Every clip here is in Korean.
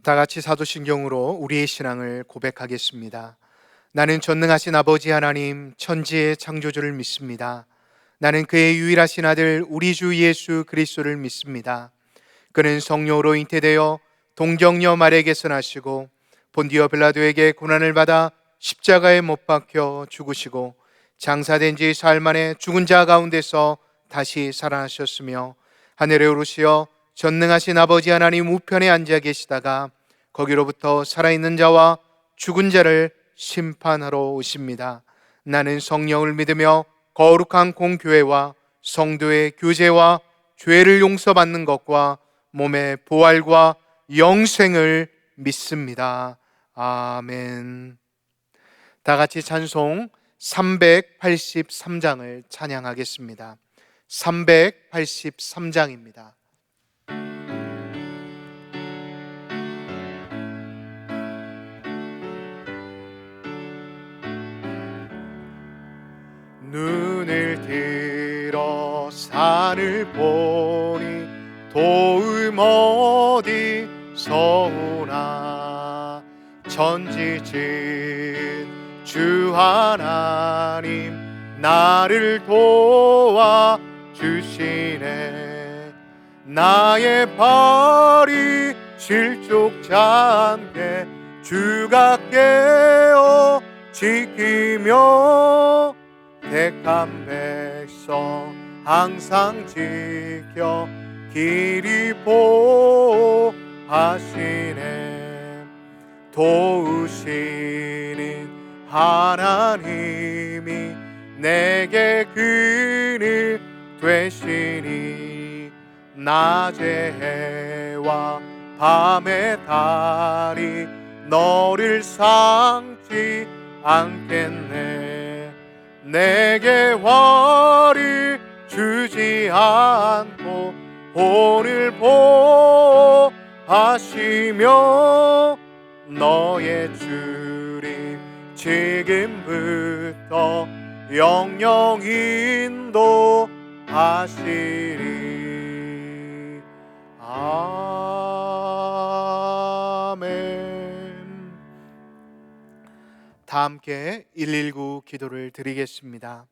다 같이 사도신경으로 우리의 신앙을 고백하겠습니다. 나는 전능하신 아버지 하나님 천지의 창조주를 믿습니다. 나는 그의 유일하신 아들 우리 주 예수 그리스도를 믿습니다. 그는 성령으로 잉태되어 동정녀 마리아에게서 나시고 본디오 빌라도에게 고난을 받아 십자가에 못 박혀 죽으시고 장사된 지 사흘 만에 죽은 자 가운데서 다시 살아나셨으며 하늘에 오르시어 전능하신 아버지 하나님 우편에 앉아 계시다가 거기로부터 살아있는 자와 죽은 자를 심판하러 오십니다. 나는 성령을 믿으며 거룩한 공교회와 성도의 교제와 죄를 용서받는 것과 몸의 부활과 영생을 믿습니다. 아멘. 다 같이 찬송 383장을 찬양하겠습니다. 383장입니다. 눈을 들어 산을 보니 도움 어디서 오나. 천지진 주 하나님 나를 도와 주시네. 나의 발이 실족지 않게 주가 깨어 지키며 택한 백성 항상 지켜 길이 보호하시네. 도우시는 하나님이 내게 그늘 되시니 낮의 해와 밤의 달이 너를 상지 않겠네. 내게 화를 주지 않고 오늘 보호하시며 너의 주님 지금부터 영영 인도하시리. 아멘. 다 함께 119 기도를 드리겠습니다.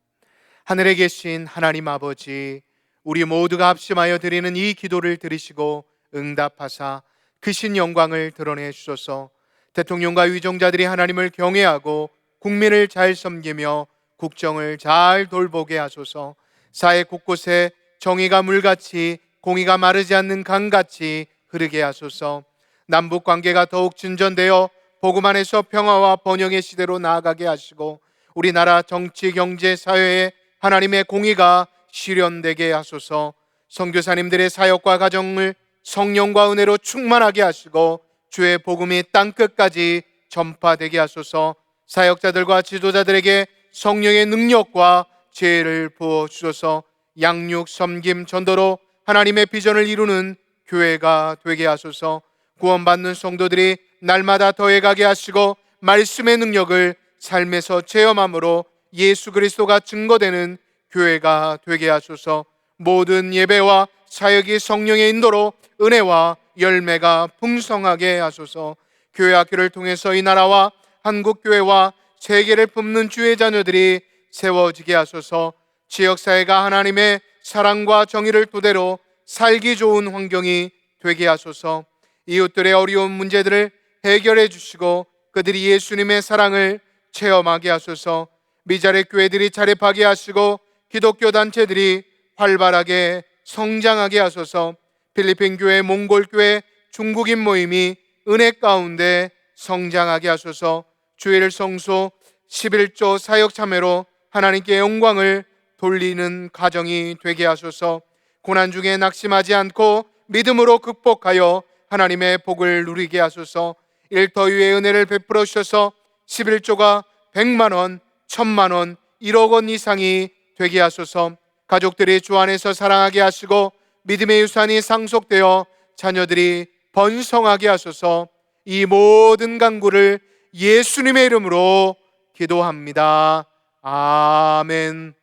하늘에 계신 하나님 아버지, 우리 모두가 합심하여 드리는 이 기도를 들으시고 응답하사 크신 영광을 드러내 주소서. 대통령과 위정자들이 하나님을 경외하고 국민을 잘 섬기며 국정을 잘 돌보게 하소서. 사회 곳곳에 정의가 물같이 공의가 마르지 않는 강같이 흐르게 하소서. 남북 관계가 더욱 진전되어 복음 안에서 평화와 번영의 시대로 나아가게 하시고 우리나라 정치, 경제, 사회에 하나님의 공의가 실현되게 하소서. 선교사님들의 사역과 가정을 성령과 은혜로 충만하게 하시고 주의 복음이 땅끝까지 전파되게 하소서. 사역자들과 지도자들에게 성령의 능력과 지혜를 부어주셔서 양육, 섬김, 전도로 하나님의 비전을 이루는 교회가 되게 하소서. 구원받는 성도들이 날마다 더해가게 하시고 말씀의 능력을 삶에서 체험함으로 예수 그리스도가 증거되는 교회가 되게 하소서. 모든 예배와 사역이 성령의 인도로 은혜와 열매가 풍성하게 하소서. 교회 학교를 통해서 이 나라와 한국교회와 세계를 품는 주의 자녀들이 세워지게 하소서. 지역사회가 하나님의 사랑과 정의를 토대로 살기 좋은 환경이 되게 하소서. 이웃들의 어려운 문제들을 해결해 주시고 그들이 예수님의 사랑을 체험하게 하소서. 미자립 교회들이 자립하게 하시고 기독교 단체들이 활발하게 성장하게 하소서. 필리핀 교회, 몽골 교회, 중국인 모임이 은혜 가운데 성장하게 하소서. 주일 성소 11조 사역 참여로 하나님께 영광을 돌리는 가정이 되게 하소서. 고난 중에 낙심하지 않고 믿음으로 극복하여 하나님의 복을 누리게 하소서. 일터위의 은혜를 베풀어 주셔서 11조가 100만 원, 1000만 원, 1억 원 이상이 되게 하소서. 가족들이 주 안에서 사랑하게 하시고 믿음의 유산이 상속되어 자녀들이 번성하게 하소서. 이 모든 간구를 예수님의 이름으로 기도합니다. 아멘.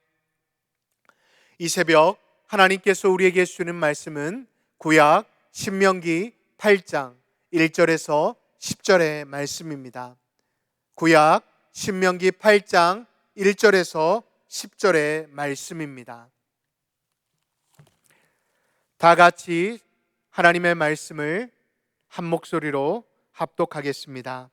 이 새벽 하나님께서 우리에게 주시는 말씀은 구약 신명기 8장 1절에서 10절의 말씀입니다. 구약 신명기 8장 1절에서 10절의 말씀입니다. 다 같이 하나님의 말씀을 한 목소리로 합독하겠습니다.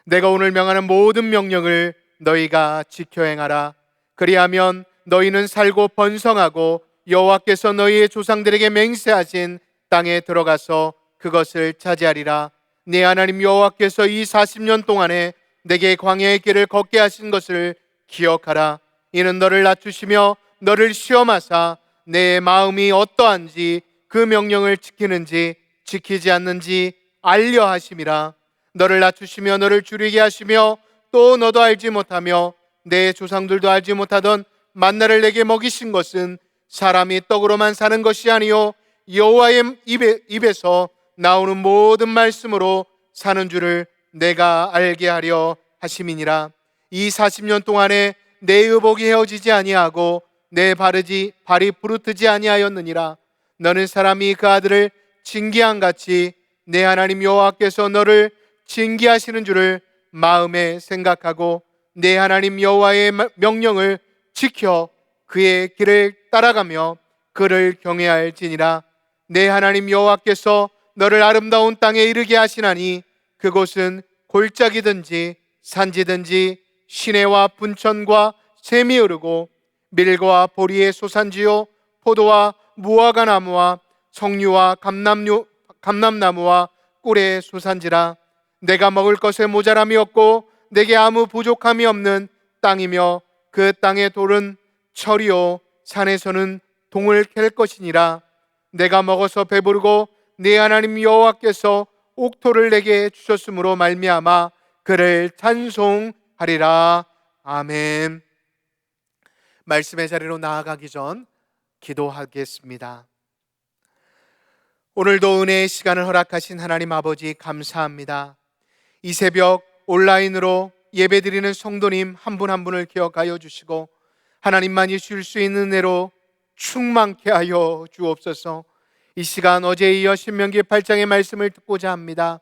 내가 오늘 명하는 모든 명령을 너희가 지켜 행하라. 그리하면 너희는 살고 번성하고 여호와께서 너희의 조상들에게 맹세하신 땅에 들어가서 그것을 차지하리라. 네 하나님 여호와께서 이 40년 동안에 내게 광야의 길을 걷게 하신 것을 기억하라. 이는 너를 낮추시며 너를 시험하사 내 마음이 어떠한지 그 명령을 지키는지 지키지 않는지 알려 하심이라. 너를 낮추시며 너를 줄이게 하시며 또 너도 알지 못하며 내 조상들도 알지 못하던 만나를 내게 먹이신 것은 사람이 떡으로만 사는 것이 아니요 여호와의 입에서 나오는 모든 말씀으로 사는 줄을 내가 알게 하려 하심이니라. 이 40년 동안에 내 의복이 헤어지지 아니하고 내 발이 부르트지 아니하였느니라. 너는 사람이 그 아들을 징계한 같이 내 하나님 여호와께서 너를 징계하시는 줄을 마음에 생각하고 내 하나님 여호와의 명령을 지켜 그의 길을 따라가며 그를 경외할지니라. 내 하나님 여호와께서 너를 아름다운 땅에 이르게 하시나니 그곳은 골짜기든지 산지든지 시내와 분천과 샘이 흐르고 밀고와 보리의 소산지요 포도와 무화과 나무와 석류와 감람나무와 꿀의 소산지라. 내가 먹을 것에 모자람이 없고 내게 아무 부족함이 없는 땅이며 그 땅의 돌은 철이요 산에서는 동을 캘 것이니라. 내가 먹어서 배부르고 네 하나님 여호와께서 옥토를 내게 주셨으므로 말미암아 그를 찬송하리라. 아멘. 말씀의 자리로 나아가기 전 기도하겠습니다. 오늘도 은혜의 시간을 허락하신 하나님 아버지 감사합니다. 이 새벽 온라인으로 예배드리는 성도님 한 분 한 분을 기억하여 주시고 하나님만이 줄 수 있는 은혜로 충만케 하여 주옵소서. 이 시간 어제에 이어 신명기 8장의 말씀을 듣고자 합니다.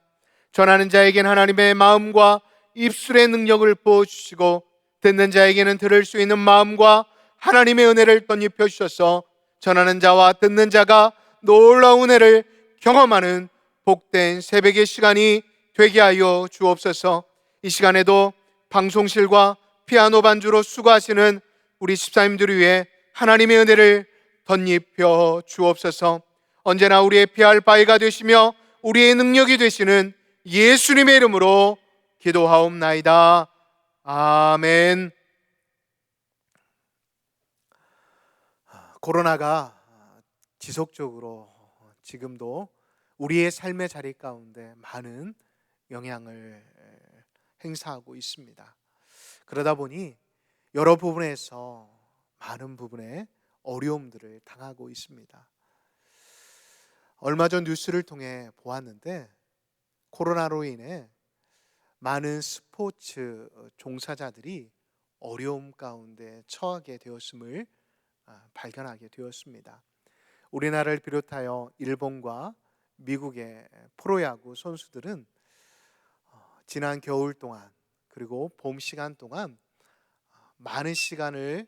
전하는 자에게는 하나님의 마음과 입술의 능력을 부어주시고 듣는 자에게는 들을 수 있는 마음과 하나님의 은혜를 덧입혀 주셔서 전하는 자와 듣는 자가 놀라운 은혜를 경험하는 복된 새벽의 시간이 되게 하여 주옵소서. 이 시간에도 방송실과 피아노 반주로 수고하시는 우리 집사님들을 위해 하나님의 은혜를 덧입혀 주옵소서. 언제나 우리의 피할 바위가 되시며 우리의 능력이 되시는 예수님의 이름으로 기도하옵나이다. 아멘. 코로나가 지속적으로 지금도 우리의 삶의 자리 가운데 많은 영향을 행사하고 있습니다. 그러다 보니 여러 부분에서 많은 부분에 어려움들을 당하고 있습니다. 얼마 전 뉴스를 통해 보았는데 코로나로 인해 많은 스포츠 종사자들이 어려움 가운데 처하게 되었음을 발견하게 되었습니다. 우리나라를 비롯하여 일본과 미국의 프로야구 선수들은 지난 겨울 동안 그리고 봄 시간 동안 많은 시간을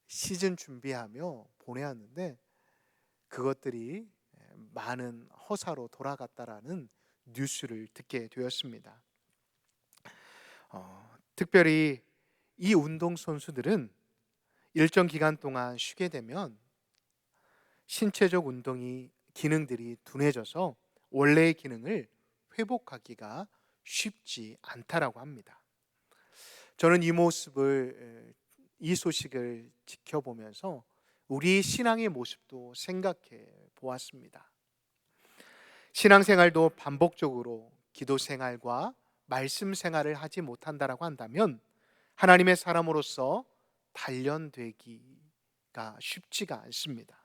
시즌 준비하며 보내었는데 그것들이 많은 허사로 돌아갔다라는 뉴스를 듣게 되었습니다. 특별히 이 운동 선수들은 일정 기간 동안 쉬게 되면 신체적 기능들이 둔해져서 원래의 기능을 회복하기가 쉽지 않다라고 합니다. 저는 이 소식을 지켜보면서 우리 신앙의 모습도 생각해 보았습니다. 신앙생활도 반복적으로 기도 생활과 말씀 생활을 하지 못한다라고 한다면 하나님의 사람으로서 단련되기가 쉽지가 않습니다.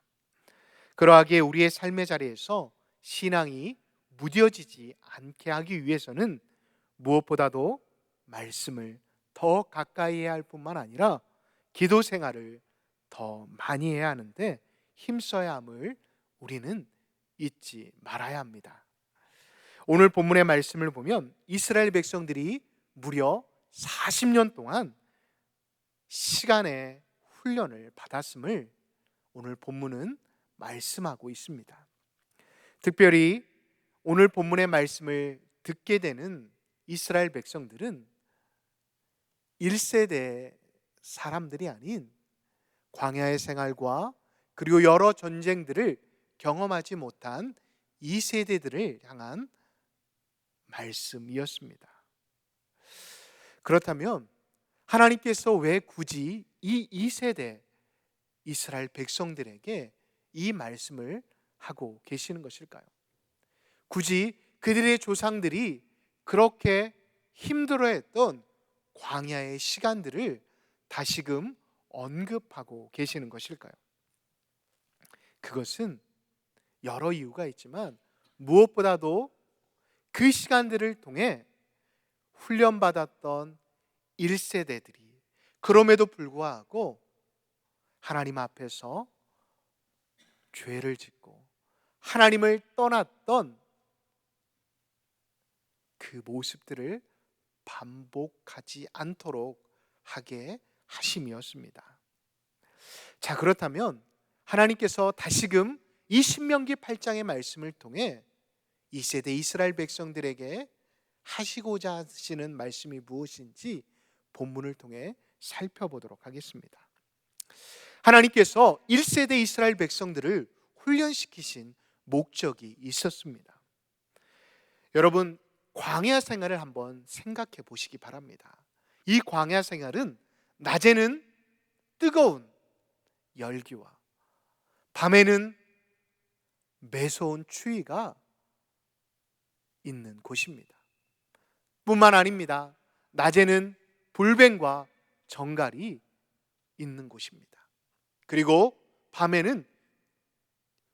그러하기에 우리의 삶의 자리에서 신앙이 무뎌지지 않게 하기 위해서는 무엇보다도 말씀을 더 가까이 해야 할 뿐만 아니라 기도 생활을 더 많이 해야 하는데 힘써야 함을 우리는 잊지 말아야 합니다. 오늘 본문의 말씀을 보면 이스라엘 백성들이 무려 40년 동안 시간의 훈련을 받았음을 오늘 본문은 말씀하고 있습니다. 특별히 오늘 본문의 말씀을 듣게 되는 이스라엘 백성들은 1세대 사람들이 아닌 광야의 생활과 그리고 여러 전쟁들을 경험하지 못한 2세대들을 향한 말씀이었습니다. 그렇다면 하나님께서 왜 굳이 이 2세대 이스라엘 백성들에게 이 말씀을 하고 계시는 것일까요? 굳이 그들의 조상들이 그렇게 힘들어했던 광야의 시간들을 다시금 언급하고 계시는 것일까요? 그것은 여러 이유가 있지만 무엇보다도 그 시간들을 통해 훈련받았던 1세대들이 그럼에도 불구하고 하나님 앞에서 죄를 짓고 하나님을 떠났던 그 모습들을 반복하지 않도록 하게 하심이었습니다. 자, 그렇다면 하나님께서 다시금 이 신명기 8장의 말씀을 통해 2세대 이스라엘 백성들에게 하시고자 하시는 말씀이 무엇인지 본문을 통해 살펴보도록 하겠습니다. 하나님께서 1세대 이스라엘 백성들을 훈련시키신 목적이 있었습니다. 여러분, 광야 생활을 한번 생각해 보시기 바랍니다. 이 광야 생활은 낮에는 뜨거운 열기와 밤에는 매서운 추위가 있는 곳입니다. 뿐만 아닙니다. 낮에는 불뱀과 정갈이 있는 곳입니다. 그리고 밤에는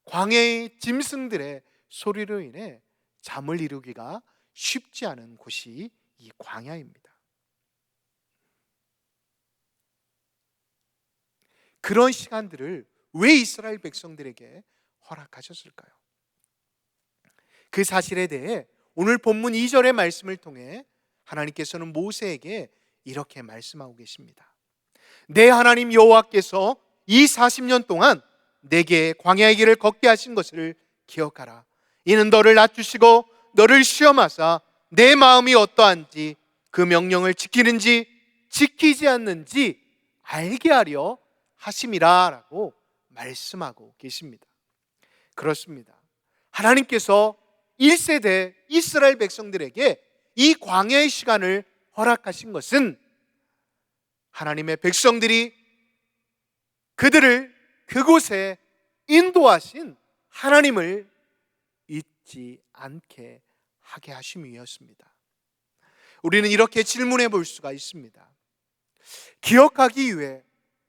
광야의 짐승들의 소리로 인해 잠을 이루기가 쉽지 않은 곳이 이 광야입니다. 그런 시간들을 왜 이스라엘 백성들에게 허락하셨을까요? 그 사실에 대해 오늘 본문 2절의 말씀을 통해 하나님께서는 모세에게 이렇게 말씀하고 계십니다. 내 하나님 여호와께서 이 40년 동안 내게 광야의 길을 걷게 하신 것을 기억하라. 이는 너를 낮추시고 너를 시험하사 내 마음이 어떠한지 그 명령을 지키는지 지키지 않는지 알게 하려 하심이라 라고 말씀하고 계십니다. 그렇습니다. 하나님께서 1세대 이스라엘 백성들에게 이 광야의 시간을 허락하신 것은 하나님의 백성들이 그들을 그곳에 인도하신 하나님을 잊지 않게 하게 하심이었습니다. 우리는 이렇게 질문해 볼 수가 있습니다. 기억하기 위해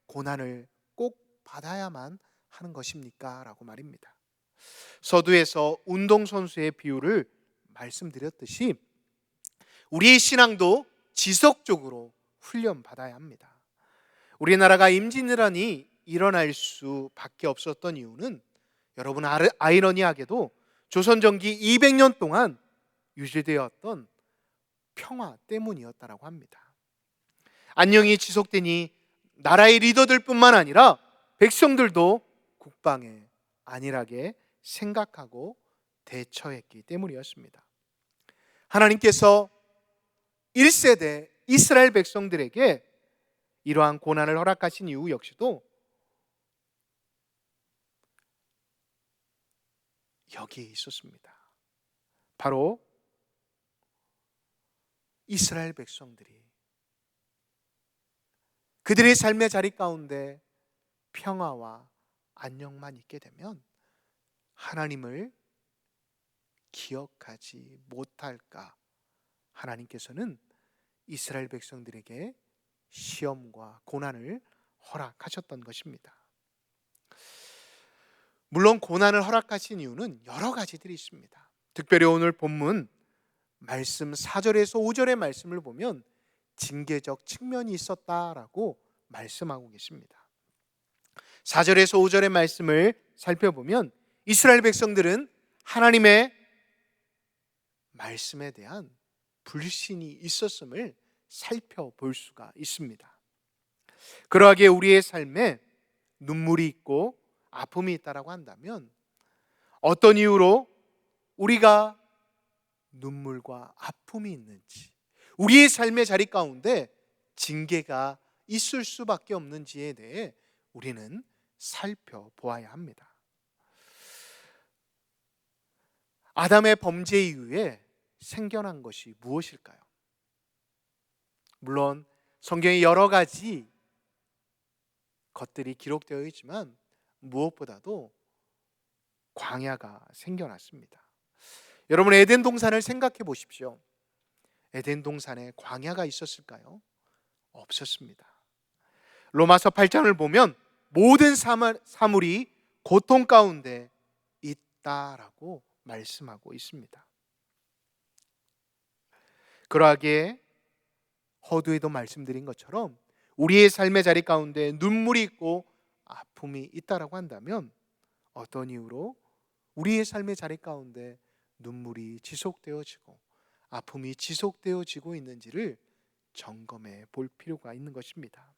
고난을 꼭 받아야만 하는 것입니까? 라고 말입니다. 서두에서 운동선수의 비유를 말씀드렸듯이 우리의 신앙도 지속적으로 훈련받아야 합니다. 우리나라가 임진왜란이 일어날 수밖에 없었던 이유는 여러분 아이러니하게도 조선전기 200년 동안 유지되었던 평화 때문이었다고 합니다. 안녕이 지속되니 나라의 리더들뿐만 아니라 백성들도 국방에 안일하게 생각하고 대처했기 때문이었습니다. 하나님께서 1세대 이스라엘 백성들에게 이러한 고난을 허락하신 이유 역시도 여기에 있었습니다. 바로 이스라엘 백성들이 그들의 삶의 자리 가운데 평화와 안녕만 있게 되면 하나님을 기억하지 못할까? 하나님께서는 이스라엘 백성들에게 시험과 고난을 허락하셨던 것입니다. 물론 고난을 허락하신 이유는 여러 가지들이 있습니다. 특별히 오늘 본문 말씀 4절에서 5절의 말씀을 보면 징계적 측면이 있었다라고 말씀하고 계십니다. 4절에서 5절의 말씀을 살펴보면 이스라엘 백성들은 하나님의 말씀에 대한 불신이 있었음을 살펴볼 수가 있습니다. 그러하기에 우리의 삶에 눈물이 있고 아픔이 있다라고 한다면 어떤 이유로 우리가 눈물과 아픔이 있는지, 우리의 삶의 자리 가운데 징계가 있을 수밖에 없는지에 대해 우리는 살펴보아야 합니다. 아담의 범죄 이후에 생겨난 것이 무엇일까요? 물론 성경에 여러 가지 것들이 기록되어 있지만 무엇보다도 광야가 생겨났습니다. 여러분, 에덴 동산을 생각해 보십시오. 에덴 동산에 광야가 있었을까요? 없었습니다. 로마서 8장을 보면 모든 사물이 고통 가운데 있다라고 말씀하고 있습니다. 그러하기에 허두에도 말씀드린 것처럼 우리의 삶의 자리 가운데 눈물이 있고 아픔이 있다라고 한다면 어떤 이유로 우리의 삶의 자리 가운데 눈물이 지속되어지고 아픔이 지속되어지고 있는지를 점검해 볼 필요가 있는 것입니다.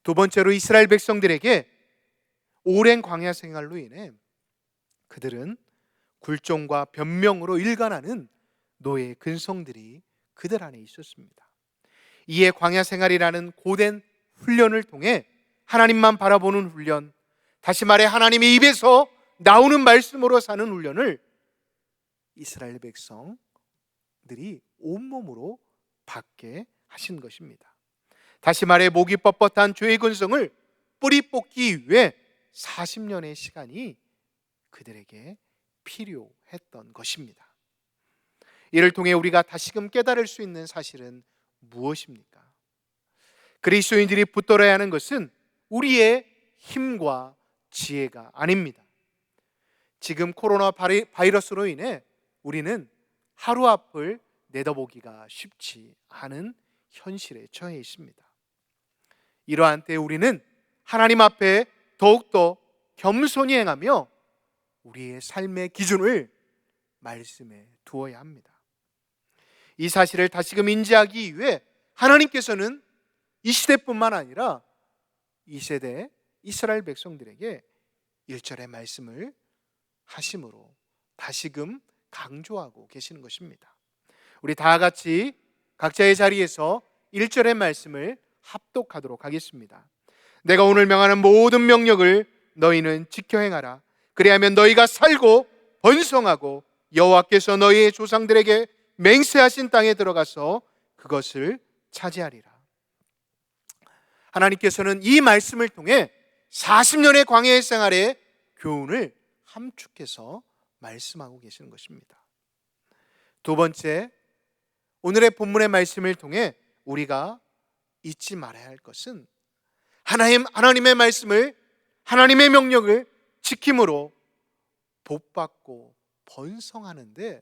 두 번째로, 이스라엘 백성들에게 오랜 광야 생활로 인해 그들은 굴종과 변명으로 일관하는 노예의 근성들이 그들 안에 있었습니다. 이에 광야 생활이라는 고된 훈련을 통해 하나님만 바라보는 훈련, 다시 말해 하나님의 입에서 나오는 말씀으로 사는 훈련을 이스라엘 백성들이 온몸으로 받게 하신 것입니다. 다시 말해 목이 뻣뻣한 죄의 근성을 뿌리 뽑기 위해 40년의 시간이 그들에게 필요했던 것입니다. 이를 통해 우리가 다시금 깨달을 수 있는 사실은 무엇입니까? 그리스도인들이 붙들어야 하는 것은 우리의 힘과 지혜가 아닙니다. 지금 코로나 바이러스로 인해 우리는 하루 앞을 내다보기가 쉽지 않은 현실에 처해 있습니다. 이러한 때 우리는 하나님 앞에 더욱더 겸손히 행하며 우리의 삶의 기준을 말씀에 두어야 합니다. 이 사실을 다시금 인지하기 위해 하나님께서는 이 시대뿐만 아니라 이 세대 이스라엘 백성들에게 1절의 말씀을 하심으로 다시금 강조하고 계시는 것입니다. 우리 다 같이 각자의 자리에서 1절의 말씀을 합독하도록 하겠습니다. 내가 오늘 명하는 모든 명령을 너희는 지켜 행하라. 그리하면 너희가 살고 번성하고 여호와께서 너희의 조상들에게 맹세하신 땅에 들어가서 그것을 차지하리라. 하나님께서는 이 말씀을 통해 40년의 광야의 생활의 교훈을 함축해서 말씀하고 계시는 것입니다. 두 번째, 오늘의 본문의 말씀을 통해 우리가 잊지 말아야 할 것은 하나님의 말씀을, 하나님의 명령을 지킴으로 복받고 번성하는데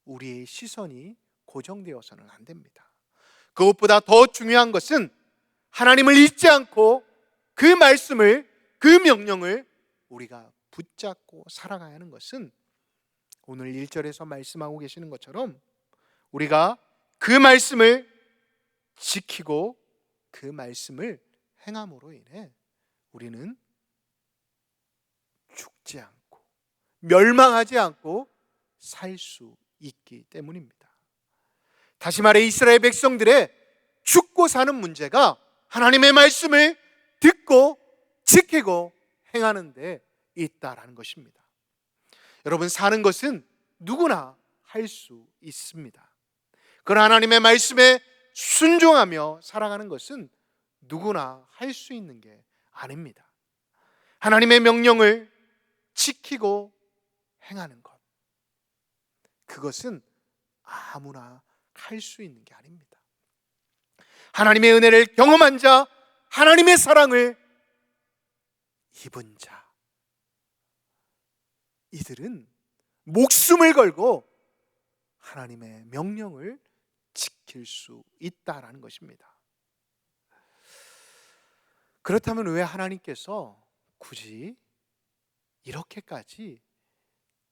우리의 시선이 고정되어서는 안 됩니다. 그것보다 더 중요한 것은 하나님을 잊지 않고 그 말씀을, 그 명령을 우리가 붙잡고 살아가야 하는 것은 오늘 1절에서 말씀하고 계시는 것처럼 우리가 그 말씀을 지키고 그 말씀을 행함으로 인해 우리는 죽지 않고 멸망하지 않고 살 수 있기 때문입니다. 다시 말해 이스라엘 백성들의 죽고 사는 문제가 하나님의 말씀을 듣고 지키고 행하는 데 있다라는 것입니다. 여러분, 사는 것은 누구나 할 수 있습니다. 그러나 하나님의 말씀에 순종하며 살아가는 것은 누구나 할 수 있는 게 아닙니다. 하나님의 명령을 지키고 행하는 것, 그것은 아무나 할 수 있는 게 아닙니다. 하나님의 은혜를 경험한 자, 하나님의 사랑을 입은 자, 이들은 목숨을 걸고 하나님의 명령을 지킬 수 있다라는 것입니다. 그렇다면 왜 하나님께서 굳이 이렇게까지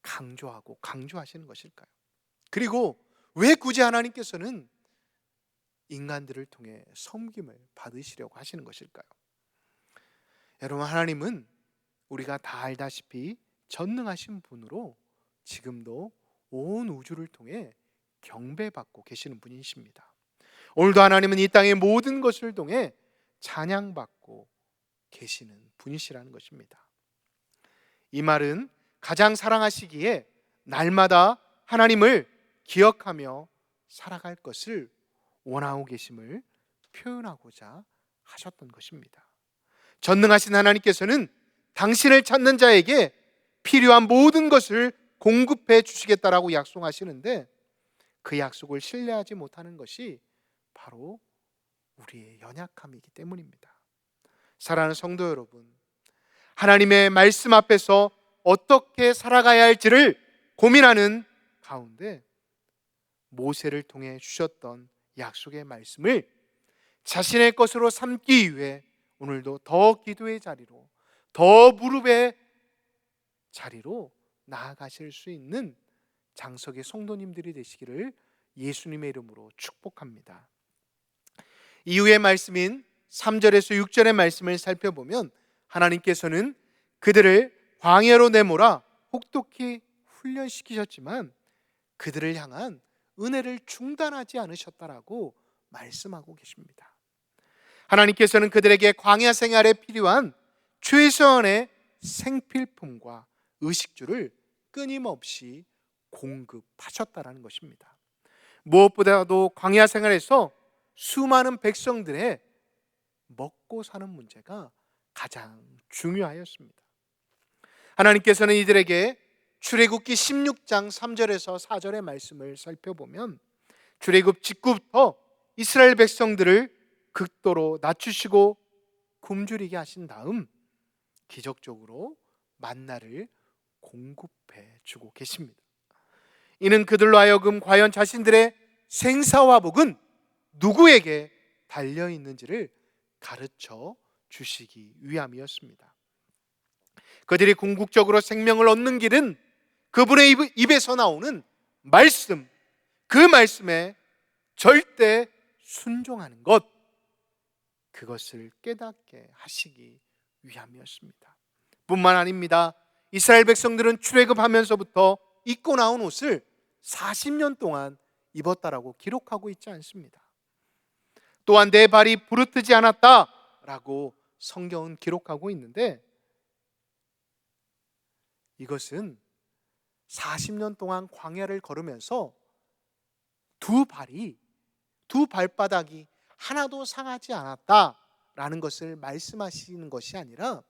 강조하시는 것일까요? 그리고 왜 굳이 하나님께서는 인간들을 통해 섬김을 받으시려고 하시는 것일까요? 여러분, 하나님은 우리가 다 알다시피 전능하신 분으로 지금도 온 우주를 통해 경배받고 계시는 분이십니다. 오늘도 하나님은 이 땅의 모든 것을 통해 찬양받고 계시는 분이시라는 것입니다. 이 말은 가장 사랑하시기에 날마다 하나님을 기억하며 살아갈 것을 원하고 계심을 표현하고자 하셨던 것입니다. 전능하신 하나님께서는 당신을 찾는 자에게 필요한 모든 것을 공급해 주시겠다라고 약속하시는데, 그 약속을 신뢰하지 못하는 것이 바로 우리의 연약함이기 때문입니다. 사랑하는 성도 여러분, 하나님의 말씀 앞에서 어떻게 살아가야 할지를 고민하는 가운데 모세를 통해 주셨던 약속의 말씀을 자신의 것으로 삼기 위해 오늘도 더 기도의 자리로, 더 무릎의 자리로 나아가실 수 있는 장석의 성도님들이 되시기를 예수님의 이름으로 축복합니다. 이후의 말씀인 3절에서 6절의 말씀을 살펴보면 하나님께서는 그들을 광야로 내몰아 혹독히 훈련시키셨지만 그들을 향한 은혜를 중단하지 않으셨다라고 말씀하고 계십니다. 하나님께서는 그들에게 광야 생활에 필요한 최소한의 생필품과 의식주를 끊임없이 공급하셨다라는 것입니다. 무엇보다도 광야 생활에서 수많은 백성들의 먹고 사는 문제가 가장 중요하였습니다. 하나님께서는 이들에게 출애굽기 16장 3절에서 4절의 말씀을 살펴보면 출애굽 직후부터 이스라엘 백성들을 극도로 낮추시고 굶주리게 하신 다음 기적적으로 만나를 공급해 주고 계십니다. 이는 그들로 하여금 과연 자신들의 생사화복은 누구에게 달려 있는지를 가르쳐 주시기 위함이었습니다. 그들이 궁극적으로 생명을 얻는 길은 그분의 입에서 나오는 말씀, 그 말씀에 절대 순종하는 것, 그것을 깨닫게 하시기 위함이었습니다. 뿐만 아닙니다. 이스라엘 백성들은 출애굽하면서부터 입고 나온 옷을 40년 동안 입었다라고 기록하고 있지 않습니다. 또한 내 발이 부르트지 않았다라고 성경은 기록하고 있는데, 이것은 40년 동안 광야를 걸으면서 두 발바닥이 하나도 상하지 않았다라는 것을 말씀하시는 것이 아니라,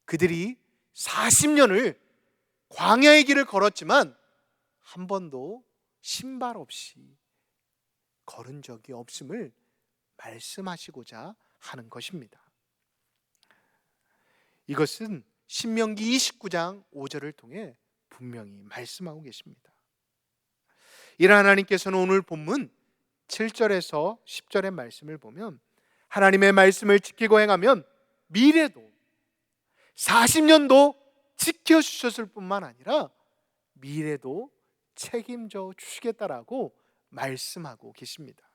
그들이 40년을 광야의 길을 걸었지만 한 번도 신발 없이 걸은 적이 없음을 말씀하시고자 하는 것입니다. 이것은 신명기 29장 5절을 통해 분명히 말씀하고 계십니다. 이런 하나님께서는 오늘 본문 7절에서 10절의 말씀을 보면 하나님의 말씀을 지키고 행하면 미래도 40년도 지켜주셨을 뿐만 아니라 미래도 책임져 주시겠다라고 말씀하고 계십니다.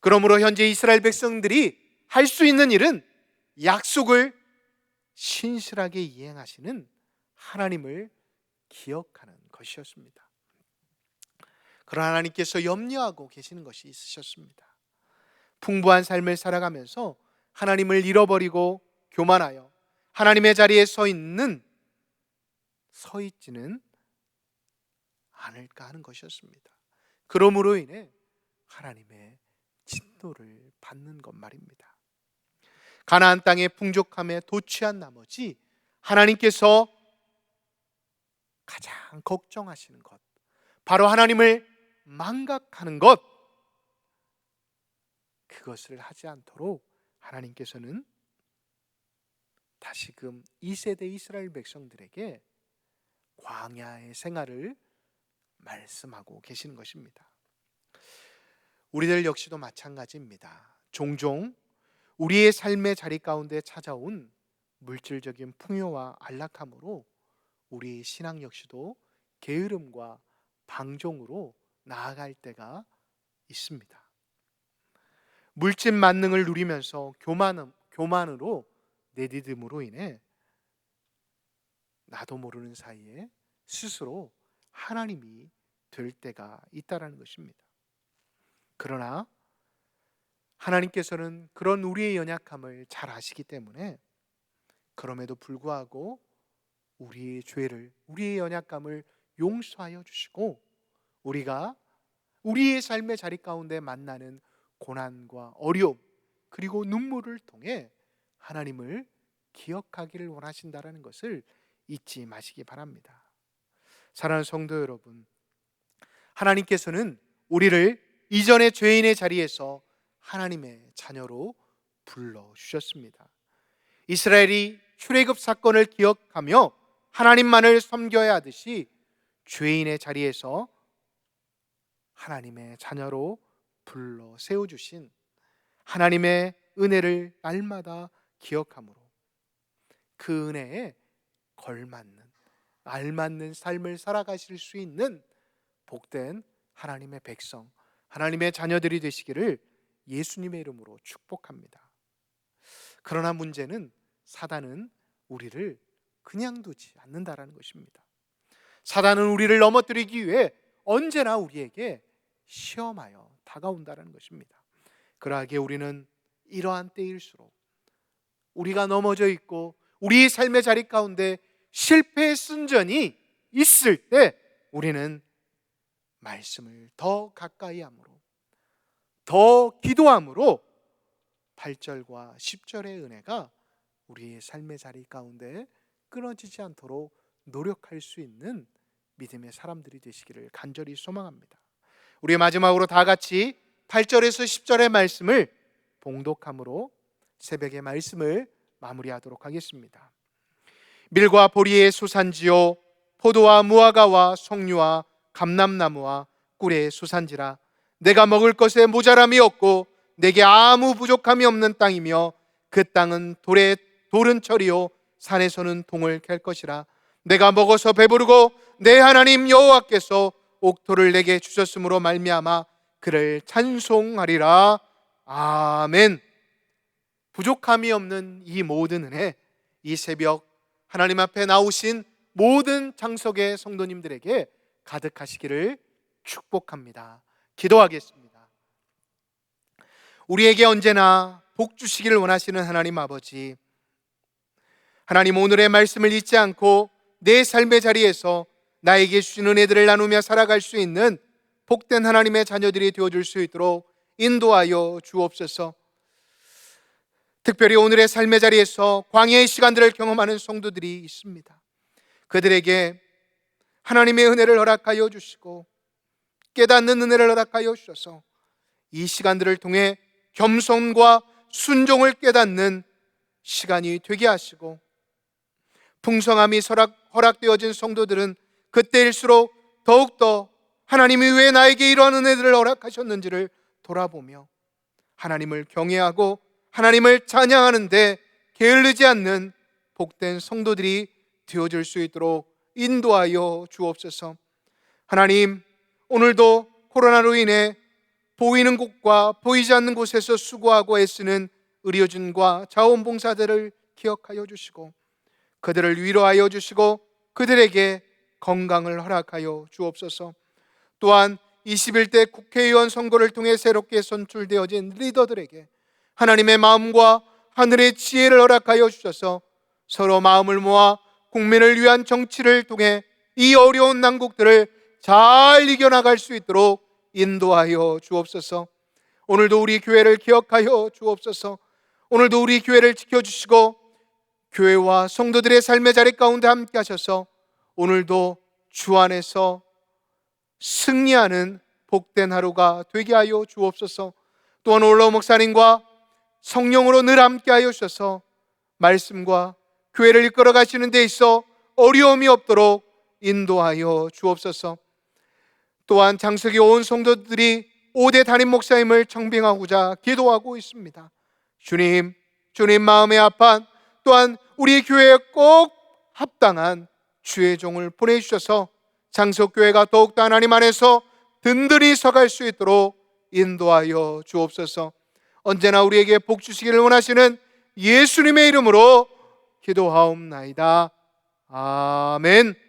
그러므로 현재 이스라엘 백성들이 할 수 있는 일은 약속을 신실하게 이행하시는 하나님을 기억하는 것이었습니다. 그러나 하나님께서 염려하고 계시는 것이 있으셨습니다. 풍부한 삶을 살아가면서 하나님을 잃어버리고 교만하여 하나님의 자리에 서 있지는 않을까 하는 것이었습니다. 그러므로 인해 하나님의 진노를 받는 것 말입니다. 가나안 땅의 풍족함에 도취한 나머지 하나님께서 가장 걱정하시는 것, 바로 하나님을 망각하는 것, 그것을 하지 않도록 하나님께서는 다시금 2세대 이스라엘 백성들에게 광야의 생활을 말씀하고 계시는 것입니다. 우리들 역시도 마찬가지입니다. 종종 우리의 삶의 자리 가운데 찾아온 물질적인 풍요와 안락함으로 우리의 신앙 역시도 게으름과 방종으로 나아갈 때가 있습니다. 물질 만능을 누리면서 교만으로 내디딤으로 인해 나도 모르는 사이에 스스로 하나님이 될 때가 있다라는 것입니다. 그러나 하나님께서는 그런 우리의 연약함을 잘 아시기 때문에 그럼에도 불구하고 우리의 죄를, 우리의 연약함을 용서하여 주시고 우리가 우리의 삶의 자리 가운데 만나는 고난과 어려움 그리고 눈물을 통해 하나님을 기억하기를 원하신다는 것을 잊지 마시기 바랍니다. 사랑하는 성도 여러분, 하나님께서는 우리를 이전의 죄인의 자리에서 하나님의 자녀로 불러주셨습니다. 이스라엘이 출애굽 사건을 기억하며 하나님만을 섬겨야 하듯이 죄인의 자리에서 하나님의 자녀로 불러 세워주신 하나님의 은혜를 날마다 기억함으로 그 은혜에 걸맞는 알맞는 삶을 살아가실 수 있는 복된 하나님의 백성, 하나님의 자녀들이 되시기를 예수님의 이름으로 축복합니다. 그러나 문제는 사단은 우리를 그냥 두지 않는다라는 것입니다. 사단은 우리를 넘어뜨리기 위해 언제나 우리에게 시험하여 다가온다는 것입니다. 그러하기에 우리는 이러한 때일수록 우리가 넘어져 있고 우리의 삶의 자리 가운데 실패의 순전이 있을 때 우리는 말씀을 더 가까이 함으로, 더 기도함으로 8절과 10절의 은혜가 우리의 삶의 자리 가운데 끊어지지 않도록 노력할 수 있는 믿음의 사람들이 되시기를 간절히 소망합니다. 우리 마지막으로 다 같이 8절에서 10절의 말씀을 봉독함으로 새벽의 말씀을 마무리하도록 하겠습니다. 밀과 보리의 소산지요 포도와 무화과와 석류와 감람나무와 꿀의 소산지라. 내가 먹을 것에 모자람이 없고 내게 아무 부족함이 없는 땅이며 그 땅은 돌은 철이요 산에서는 동을 캘 것이라. 내가 먹어서 배부르고 내 하나님 여호와께서 옥토를 내게 주셨으므로 말미암아 그를 찬송하리라. 아멘. 부족함이 없는 이 모든 은혜, 이 새벽 하나님 앞에 나오신 모든 장석의 성도님들에게 가득하시기를 축복합니다. 기도하겠습니다. 우리에게 언제나 복 주시기를 원하시는 하나님 아버지, 하나님 오늘의 말씀을 잊지 않고 내 삶의 자리에서 나에게 주신 은혜들을 나누며 살아갈 수 있는 복된 하나님의 자녀들이 되어줄 수 있도록 인도하여 주옵소서. 특별히 오늘의 삶의 자리에서 광야의 시간들을 경험하는 성도들이 있습니다. 그들에게 하나님의 은혜를 허락하여 주시고 깨닫는 은혜를 허락하여 주셔서 이 시간들을 통해 겸손과 순종을 깨닫는 시간이 되게 하시고, 풍성함이 허락되어진 성도들은 그때일수록 더욱더 하나님이 왜 나에게 이러한 은혜들을 허락하셨는지를 돌아보며 하나님을 경외하고 하나님을 찬양하는데 게을르지 않는 복된 성도들이 되어줄 수 있도록 인도하여 주옵소서. 하나님, 오늘도 코로나로 인해 보이는 곳과 보이지 않는 곳에서 수고하고 애쓰는 의료진과 자원봉사자들을 기억하여 주시고 그들을 위로하여 주시고 그들에게 건강을 허락하여 주옵소서. 또한 21대 국회의원 선거를 통해 새롭게 선출되어진 리더들에게 하나님의 마음과 하늘의 지혜를 허락하여 주셔서 서로 마음을 모아 국민을 위한 정치를 통해 이 어려운 난국들을 잘 이겨나갈 수 있도록 인도하여 주옵소서. 오늘도 우리 교회를 기억하여 주옵소서. 오늘도 우리 교회를 지켜주시고 교회와 성도들의 삶의 자리 가운데 함께 하셔서 오늘도 주 안에서 승리하는 복된 하루가 되게 하여 주옵소서. 또한 올라오 목사님과 성령으로 늘 함께 하여 주셔서 말씀과 교회를 이끌어 가시는 데 있어 어려움이 없도록 인도하여 주옵소서. 또한 장석이 온 성도들이 5대 담임 목사님을 청빙하고자 기도하고 있습니다. 주님 마음에 합한, 또한 우리 교회에 꼭 합당한 주의 종을 보내주셔서 장석교회가 더욱더 하나님 안에서 든든히 서갈 수 있도록 인도하여 주옵소서. 언제나 우리에게 복 주시기를 원하시는 예수님의 이름으로 기도하옵나이다. 아멘.